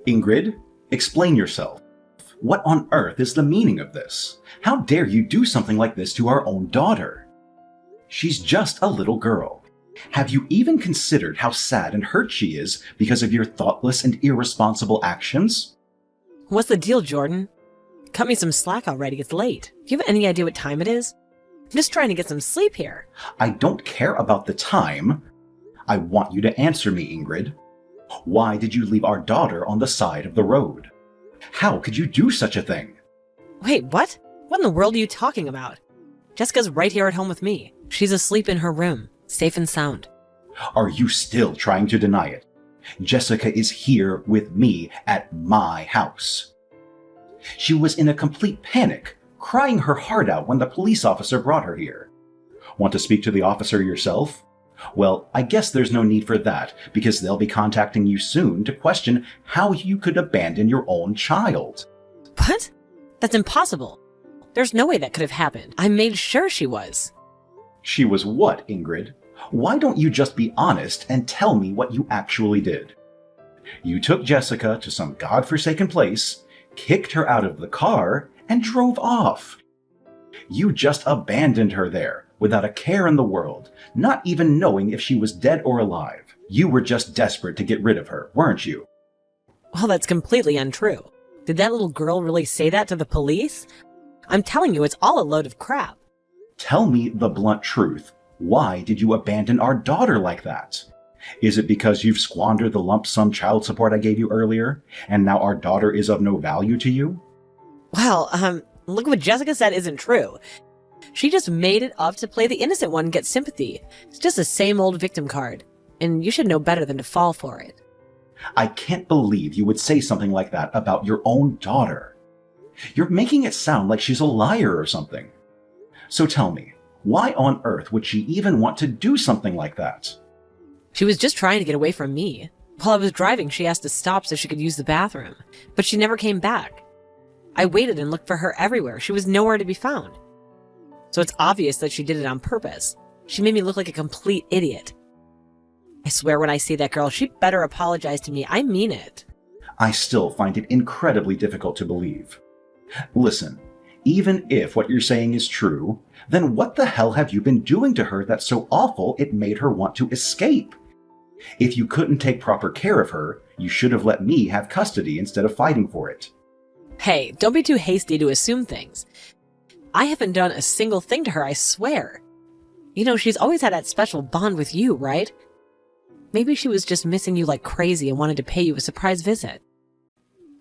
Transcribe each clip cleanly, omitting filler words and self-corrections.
Ingrid, explain yourself. What on earth is the meaning of this? How dare you do something like this to our own daughter? She's just a little girl. Have you even considered how sad and hurt she is because of your thoughtless and irresponsible actions? What's the deal, Jordan? Cut me some slack already, it's late. Do you have any idea what time it is? I'm just trying to get some sleep here. I don't care about the time. I want you to answer me, Ingrid. Why did you leave our daughter on the side of the road? How could you do such a thing? Wait, what? What in the world are you talking about? Jessica's right here at home with me. She's asleep in her room, safe and sound. Are you still trying to deny it? Jessica is here with me at my house. She was in a complete panic, crying her heart out when the police officer brought her here. Want to speak to the officer yourself? Well, I guess there's no need for that, because they'll be contacting you soon to question how you could abandon your own child. What? That's impossible. There's no way that could have happened. I made sure she was. She was what, Ingrid? Why don't you just be honest and tell me what you actually did? You took Jessica to some godforsaken place, kicked her out of the car, and drove off. You just abandoned her there, without a care in the world, not even knowing if she was dead or alive. You were just desperate to get rid of her, weren't you? Well, that's completely untrue. Did that little girl really say that to the police? I'm telling you, it's all a load of crap. Tell me the blunt truth. Why did you abandon our daughter like that? Is it because you've squandered the lump sum child support I gave you earlier, and now our daughter is of no value to you? Well, look what Jessica said isn't true. She just made it up to play the innocent one and get sympathy. It's just the same old victim card, and you should know better than to fall for it. I can't believe you would say something like that about your own daughter. You're making it sound like she's a liar or something. So tell me, why on earth would she even want to do something like that? She was just trying to get away from me. While I was driving, she asked to stop so she could use the bathroom, but she never came back. I waited and looked for her everywhere. She was nowhere to be found. So it's obvious that she did it on purpose. She made me look like a complete idiot. I swear when I see that girl, she better apologize to me. I mean it. I still find it incredibly difficult to believe. Listen, even if what you're saying is true, then what the hell have you been doing to her that's so awful it made her want to escape? If you couldn't take proper care of her, you should have let me have custody instead of fighting for it. Hey, don't be too hasty to assume things. I haven't done a single thing to her, I swear. You know, she's always had that special bond with you, right? Maybe she was just missing you like crazy and wanted to pay you a surprise visit.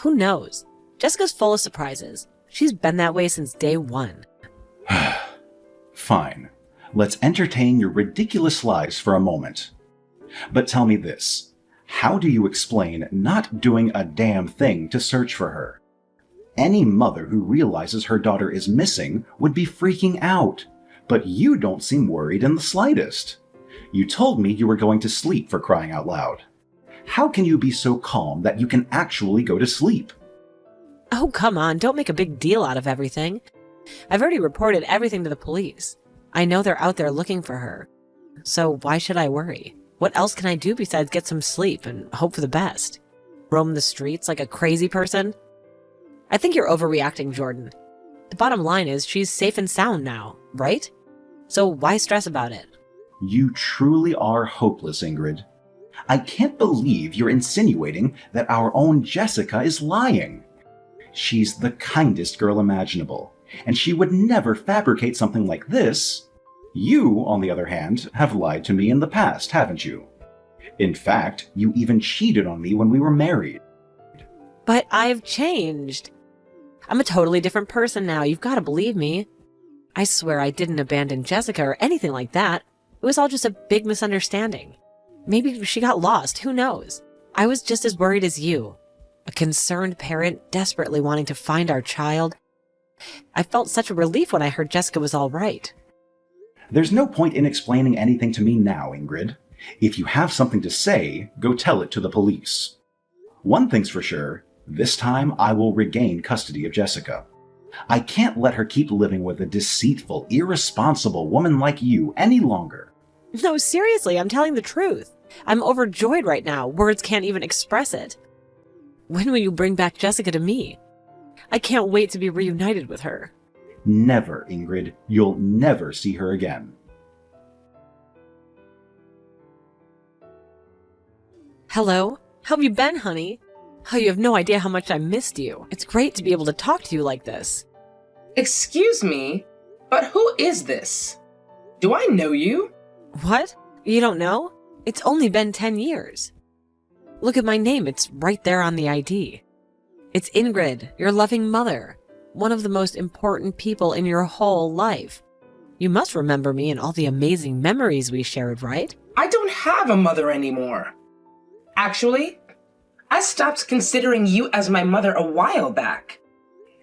Who knows? Jessica's full of surprises. She's been that way since day one. Fine. Let's entertain your ridiculous lies for a moment. But tell me this. How do you explain not doing a damn thing to search for her? Any mother who realizes her daughter is missing would be freaking out, but you don't seem worried in the slightest. You told me you were going to sleep, for crying out loud. How can you be so calm that you can actually go to sleep? Oh, come on, don't make a big deal out of everything. I've already reported everything to the police. I know they're out there looking for her. So why should I worry? What else can I do besides get some sleep and hope for the best? Roam the streets like a crazy person? I think you're overreacting, Jordan. The bottom line is she's safe and sound now, right? So why stress about it? You truly are hopeless, Ingrid. I can't believe you're insinuating that our own Jessica is lying. She's the kindest girl imaginable, and she would never fabricate something like this. You, on the other hand, have lied to me in the past, haven't you? In fact, you even cheated on me when we were married. But I've changed. I'm a totally different person now. You've got to believe me. I swear I didn't abandon Jessica or anything like that. It was all just a big misunderstanding. Maybe she got lost. Who knows? I was just as worried as you. A concerned parent desperately wanting to find our child. I felt such a relief when I heard Jessica was all right. There's no point in explaining anything to me now, Ingrid. If you have something to say, go tell it to the police. One thing's for sure, this time I will regain custody of Jessica. I can't let her keep living with a deceitful, irresponsible woman like you any longer. No, seriously, I'm telling the truth. I'm overjoyed right now. Words can't even express it. When will you bring back Jessica to me? I can't wait to be reunited with her. Never, Ingrid. You'll never see her again. Hello? How have you been, honey? Oh, you have no idea how much I missed you. It's great to be able to talk to you like this. Excuse me, but who is this? Do I know you? What? You don't know? It's only been 10 years. Look at my name, it's right there on the ID. It's Ingrid, your loving mother, one of the most important people in your whole life. You must remember me and all the amazing memories we shared, right? I don't have a mother anymore. Actually, I stopped considering you as my mother a while back.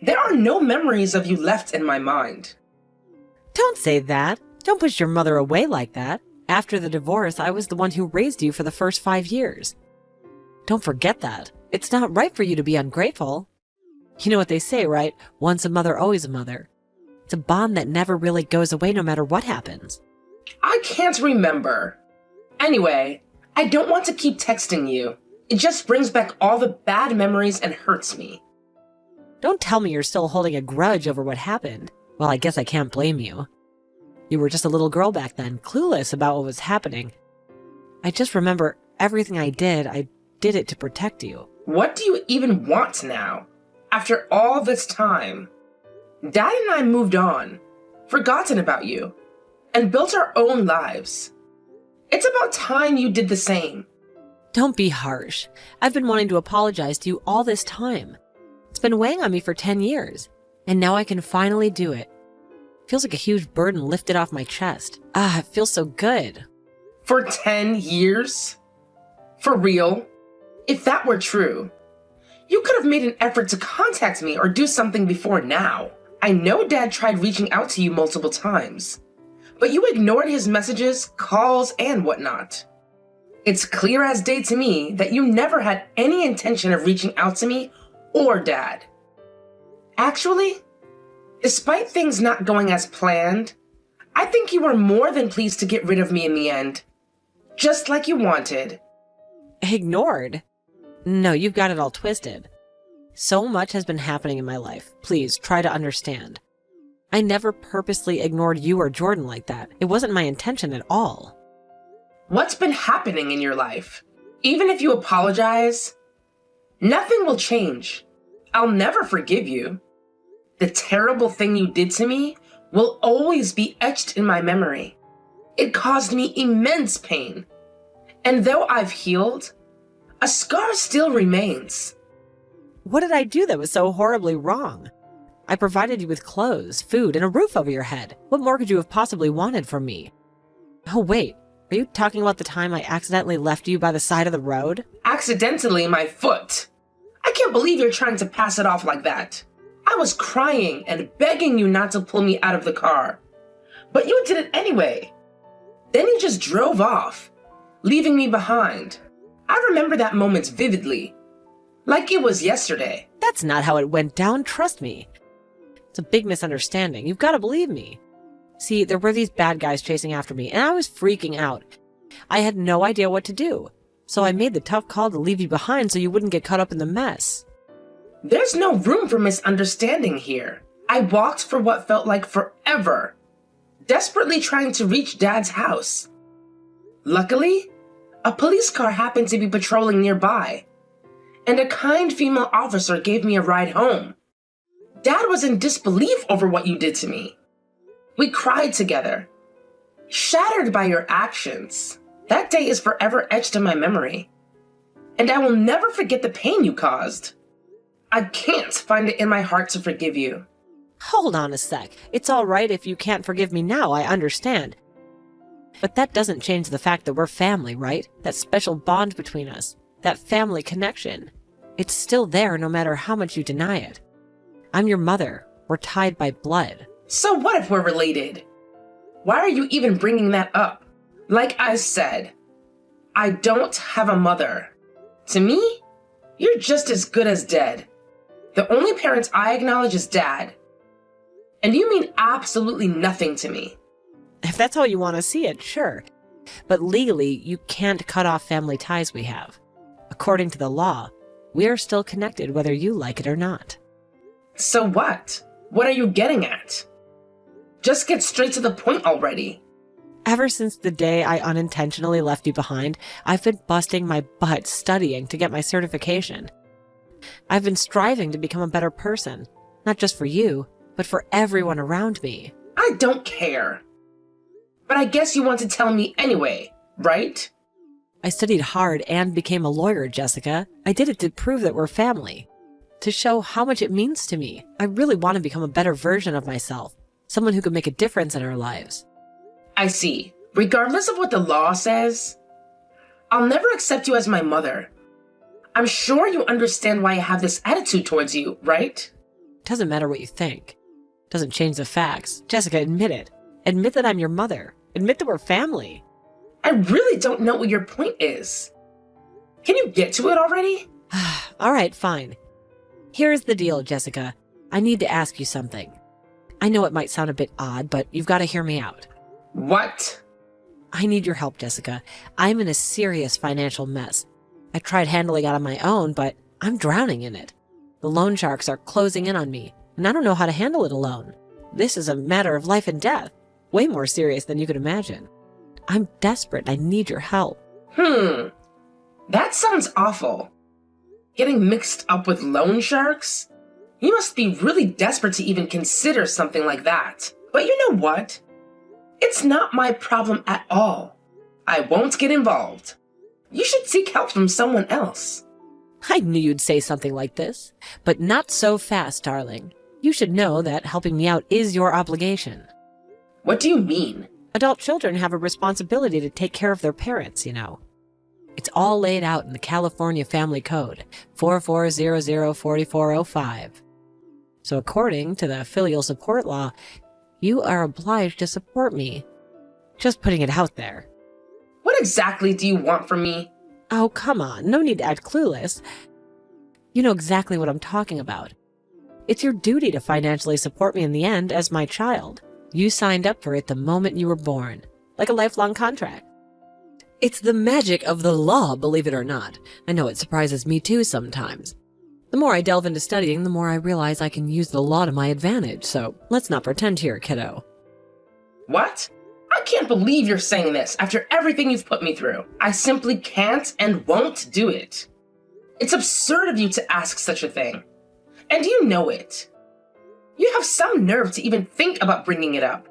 There are no memories of you left in my mind. Don't say that. Don't push your mother away like that. After the divorce, I was the one who raised you for the first 5 years. Don't forget that. It's not right for you to be ungrateful. You know what they say, right? Once a mother, always a mother. It's a bond that never really goes away no matter what happens. I can't remember. Anyway, I don't want to keep texting you. It just brings back all the bad memories and hurts me. Don't tell me you're still holding a grudge over what happened. Well, I guess I can't blame you. You were just a little girl back then, clueless about what was happening. I just remember everything I did it to protect you. What do you even want now? After all this time? Dad and I moved on, forgotten about you, and built our own lives. It's about time you did the same. Don't be harsh. I've been wanting to apologize to you all this time. It's been weighing on me for 10 years, and now I can finally do it. Feels like a huge burden lifted off my chest. It feels so good. For 10 years? For real? If that were true, you could have made an effort to contact me or do something before now. I know Dad tried reaching out to you multiple times, but you ignored his messages, calls, and whatnot. It's clear as day to me that you never had any intention of reaching out to me or Dad. Actually, despite things not going as planned, I think you were more than pleased to get rid of me in the end. Just like you wanted. Ignored? No, you've got it all twisted. So much has been happening in my life. Please, try to understand. I never purposely ignored you or Jordan like that. It wasn't my intention at all. What's been happening in your life? Even if you apologize, nothing will change. I'll never forgive you. The terrible thing you did to me will always be etched in my memory. It caused me immense pain. And though I've healed, a scar still remains. What did I do that was so horribly wrong? I provided you with clothes, food, and a roof over your head. What more could you have possibly wanted from me? Oh, wait. Are you talking about the time I accidentally left you by the side of the road? Accidentally, my foot. I can't believe you're trying to pass it off like that. I was crying and begging you not to pull me out of the car. But you did it anyway. Then you just drove off, leaving me behind. I remember that moment vividly, like it was yesterday. That's not how it went down, trust me. It's a big misunderstanding. You've got to believe me. See, there were these bad guys chasing after me, and I was freaking out. I had no idea what to do, so I made the tough call to leave you behind so you wouldn't get caught up in the mess. There's no room for misunderstanding here. I walked for what felt like forever, desperately trying to reach Dad's house. Luckily, a police car happened to be patrolling nearby, and a kind female officer gave me a ride home. Dad was in disbelief over what you did to me. We cried together, shattered by your actions. That day is forever etched in my memory, and I will never forget the pain you caused. I can't find it in my heart to forgive you. Hold on a sec. It's all right if you can't forgive me now, I understand. But that doesn't change the fact that we're family, right? That special bond between us, that family connection. It's still there no matter how much you deny it. I'm your mother. We're tied by blood. So what if we're related? Why are you even bringing that up? Like I said, I don't have a mother. To me, you're just as good as dead. The only parent I acknowledge is Dad. And you mean absolutely nothing to me. If that's how you want to see it, sure. But legally, you can't cut off family ties we have. According to the law, We are still connected whether you like it or not. So what? What are you getting at? Just get straight to the point already. Ever since the day I unintentionally left you behind, I've been busting my butt studying to get my certification. I've been striving to become a better person, not just for you, but for everyone around me. I don't care. But I guess you want to tell me anyway, right? I studied hard and became a lawyer, Jessica. I did it to prove that we're family, to show how much it means to me. I really want to become a better version of myself, someone who could make a difference in our lives. I see. Regardless of what the law says, I'll never accept you as my mother. I'm sure you understand why I have this attitude towards you, right? Doesn't matter what you think. Doesn't change the facts. Jessica, admit it. Admit that I'm your mother. Admit that we're family. I really don't know what your point is. Can you get to it already? All right, fine. Here's the deal, Jessica. I need to ask you something. I know it might sound a bit odd, but you've got to hear me out. What? I need your help, Jessica. I'm in a serious financial mess. I tried handling it on my own, but I'm drowning in it. The loan sharks are closing in on me, and I don't know how to handle it alone. This is a matter of life and death, way more serious than you could imagine. I'm desperate. I need your help. That sounds awful. Getting mixed up with loan sharks? You must be really desperate to even consider something like that. But you know what? It's not my problem at all. I won't get involved. You should seek help from someone else. I knew you'd say something like this, but not so fast, darling. You should know that helping me out is your obligation. What do you mean? Adult children have a responsibility to take care of their parents, you know. It's all laid out in the California Family Code, 44004405. So according to the filial support law, you are obliged to support me. Just putting it out there. What exactly do you want from me? Oh, come on. No need to act clueless. You know exactly what I'm talking about. It's your duty to financially support me in the end as my child. You signed up for it the moment you were born, like a lifelong contract. It's the magic of the law, believe it or not. I know it surprises me too sometimes. The more I delve into studying, the more I realize I can use the law to my advantage, so let's not pretend here, kiddo. What? I can't believe you're saying this after everything you've put me through. I simply can't and won't do it. It's absurd of you to ask such a thing. And you know it. You have some nerve to even think about bringing it up.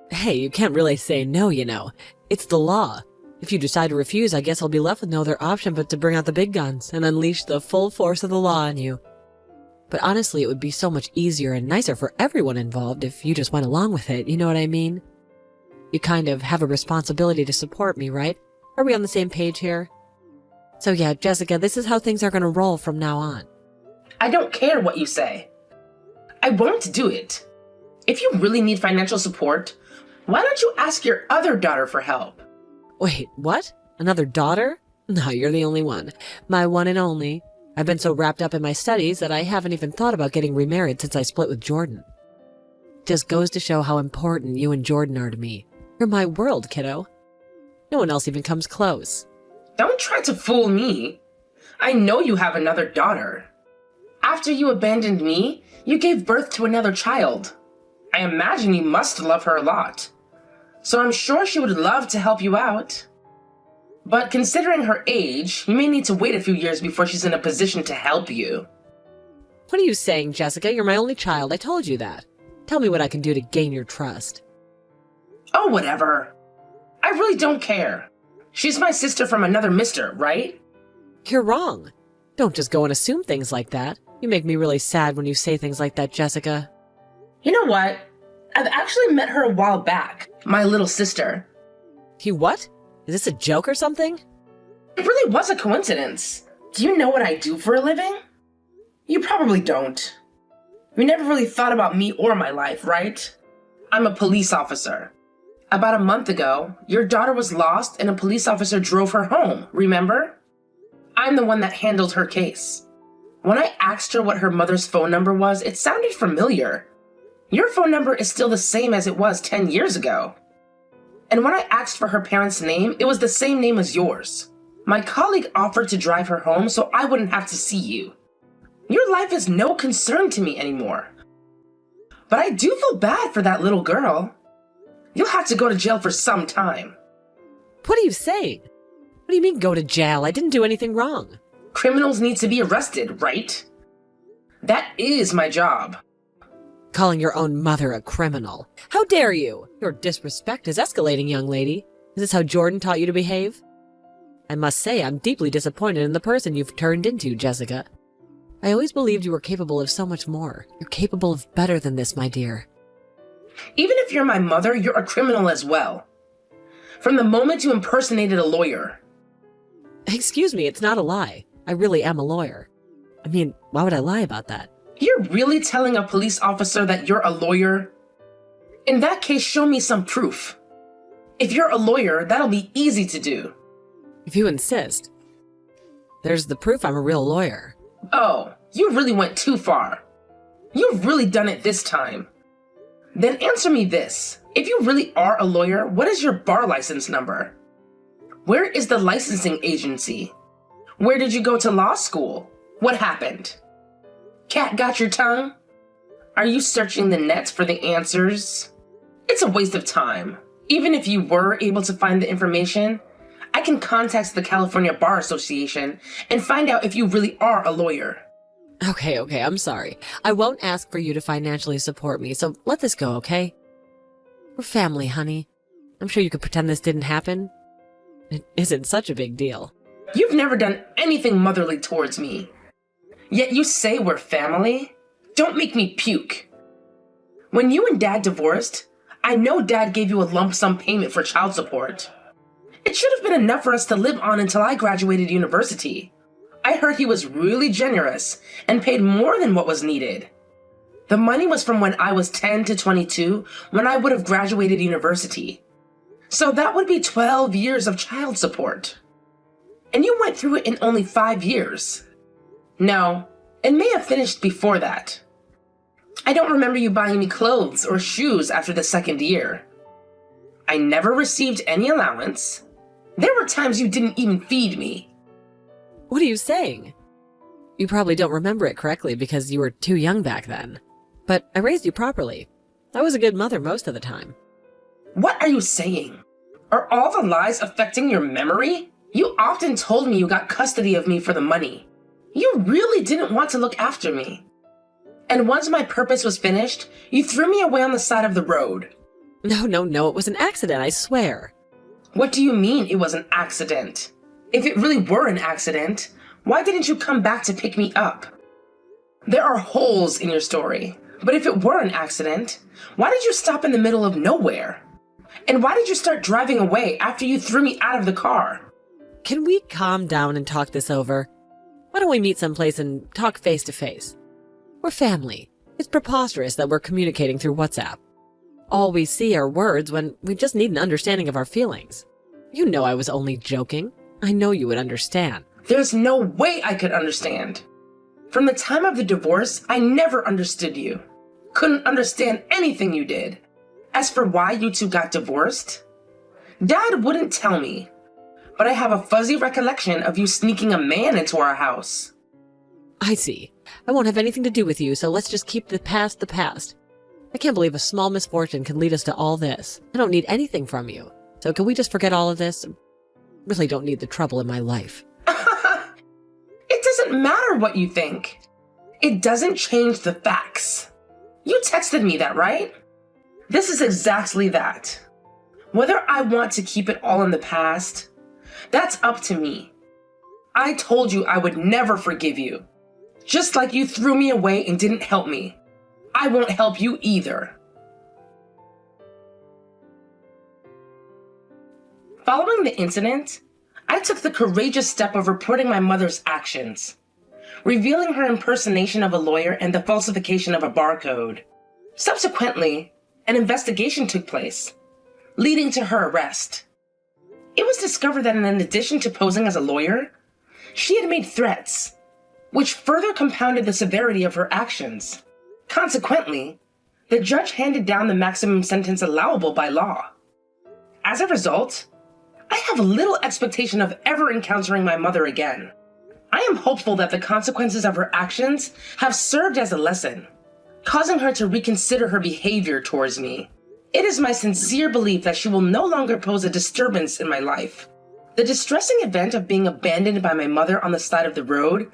Hey, you can't really say no, you know. It's the law. If you decide to refuse, I guess I'll be left with no other option but to bring out the big guns and unleash the full force of the law on you. But honestly, it would be so much easier and nicer for everyone involved if you just went along with it, you know what I mean? You kind of have a responsibility to support me, right? Are we on the same page here? So yeah, Jessica, this is how things are going to roll from now on. I don't care what you say. I won't do it. If you really need financial support, why don't you ask your other daughter for help? Wait, what? Another daughter? No, you're the only one. My one and only. I've been so wrapped up in my studies that I haven't even thought about getting remarried since I split with Jordan. Just goes to show how important you and Jordan are to me. You're my world, kiddo. No one else even comes close. Don't try to fool me. I know you have another daughter. After you abandoned me, you gave birth to another child. I imagine you must love her a lot. So I'm sure she would love to help you out. But considering her age, you may need to wait a few years before she's in a position to help you. What are you saying, Jessica? You're my only child. I told you that. Tell me what I can do to gain your trust. Oh, whatever. I really don't care. She's my sister from another mister, right? You're wrong. Don't just go and assume things like that. You make me really sad when you say things like that, Jessica. You know what? I've actually met her a while back. My little sister. You what? Is this a joke or something? It really was a coincidence. Do you know what I do for a living? You probably don't. You never really thought about me or my life, right? I'm a police officer. About a month ago, your daughter was lost and a police officer drove her home, remember? I'm the one that handled her case. When I asked her what her mother's phone number was, it sounded familiar. Your phone number is still the same as it was 10 years ago. And when I asked for her parents' name, it was the same name as yours. My colleague offered to drive her home so I wouldn't have to see you. Your life is no concern to me anymore. But I do feel bad for that little girl. You'll have to go to jail for some time. What are you saying? What do you mean go to jail? I didn't do anything wrong. Criminals need to be arrested, right? That is my job. Calling your own mother a criminal. How dare you? Your disrespect is escalating, young lady. Is this how Jordan taught you to behave? I must say I'm deeply disappointed in the person you've turned into, Jessica. I always believed you were capable of so much more. You're capable of better than this, my dear. Even if you're my mother, you're a criminal as well. From the moment you impersonated a lawyer. Excuse me, it's not a lie. I really am a lawyer. I mean, why would I lie about that? You're really telling a police officer that you're a lawyer? In that case, show me some proof. If you're a lawyer, that'll be easy to do. If you insist. There's the proof I'm a real lawyer. Oh, you really went too far. You've really done it this time. Then answer me this. If you really are a lawyer, what is your bar license number? Where is the licensing agency? Where did you go to law school? What happened? Cat got your tongue? Are you searching the net for the answers? It's a waste of time. Even if you were able to find the information, I can contact the California Bar Association and find out if you really are a lawyer. Okay, I'm sorry. I won't ask for you to financially support me, so let this go, okay? We're family, honey. I'm sure you could pretend this didn't happen. It isn't such a big deal. You've never done anything motherly towards me. Yet you say we're family? Don't make me puke. When you and Dad divorced, I know Dad gave you a lump sum payment for child support. It should have been enough for us to live on until I graduated university. I heard he was really generous and paid more than what was needed. The money was from when I was 10 to 22, when I would have graduated university. So that would be 12 years of child support. And you went through it in only 5 years. No, it may have finished before that. I don't remember you buying me clothes or shoes after the second year. I never received any allowance. There were times you didn't even feed me. What are you saying? You probably don't remember it correctly because you were too young back then. But I raised you properly. I was a good mother most of the time. What are you saying? Are all the lies affecting your memory? You often told me you got custody of me for the money. You really didn't want to look after me. And once my purpose was finished, you threw me away on the side of the road. No, it was an accident, I swear. What do you mean it was an accident? If it really were an accident, why didn't you come back to pick me up? There are holes in your story, but if it were an accident, why did you stop in the middle of nowhere? And why did you start driving away after you threw me out of the car? Can we calm down and talk this over? Why don't we meet someplace and talk face to face? We're family. It's preposterous that we're communicating through WhatsApp. All we see are words when we just need an understanding of our feelings. You know I was only joking. I know you would understand. There's no way I could understand. From the time of the divorce, I never understood you. Couldn't understand anything you did. As for why you two got divorced, Dad wouldn't tell me. But I have a fuzzy recollection of you sneaking a man into our house. I see. I won't have anything to do with you, so let's just keep the past the past. I can't believe a small misfortune can lead us to all this. I don't need anything from you. So can we just forget all of this? Really don't need the trouble in my life. It doesn't matter what you think. It doesn't change the facts. You texted me that, right? This is exactly that. Whether I want to keep it all in the past, that's up to me. I told you I would never forgive you. Just like you threw me away and didn't help me. I won't help you either. Following the incident, I took the courageous step of reporting my mother's actions, revealing her impersonation of a lawyer and the falsification of a barcode. Subsequently, an investigation took place, leading to her arrest. It was discovered that in addition to posing as a lawyer, she had made threats, which further compounded the severity of her actions. Consequently, the judge handed down the maximum sentence allowable by law. As a result, I have little expectation of ever encountering my mother again. I am hopeful that the consequences of her actions have served as a lesson, causing her to reconsider her behavior towards me. It is my sincere belief that she will no longer pose a disturbance in my life. The distressing event of being abandoned by my mother on the side of the road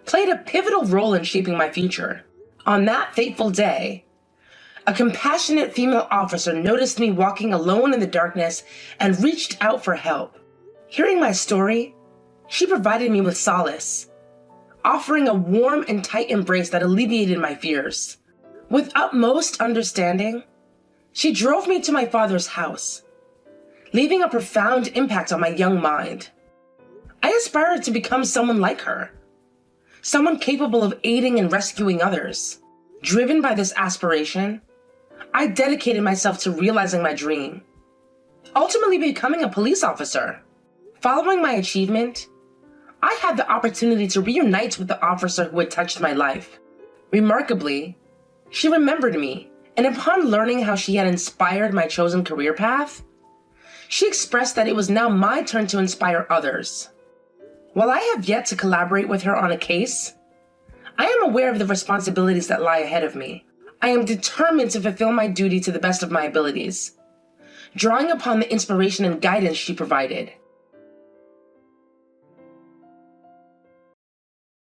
played a pivotal role in shaping my future. On that fateful day, a compassionate female officer noticed me walking alone in the darkness and reached out for help. Hearing my story, she provided me with solace, offering a warm and tight embrace that alleviated my fears. With utmost understanding, she drove me to my father's house, leaving a profound impact on my young mind. I aspired to become someone like her, someone capable of aiding and rescuing others. Driven by this aspiration, I dedicated myself to realizing my dream, ultimately becoming a police officer. Following my achievement, I had the opportunity to reunite with the officer who had touched my life. Remarkably, she remembered me, and upon learning how she had inspired my chosen career path, she expressed that it was now my turn to inspire others. While I have yet to collaborate with her on a case, I am aware of the responsibilities that lie ahead of me. I am determined to fulfill my duty to the best of my abilities, drawing upon the inspiration and guidance she provided.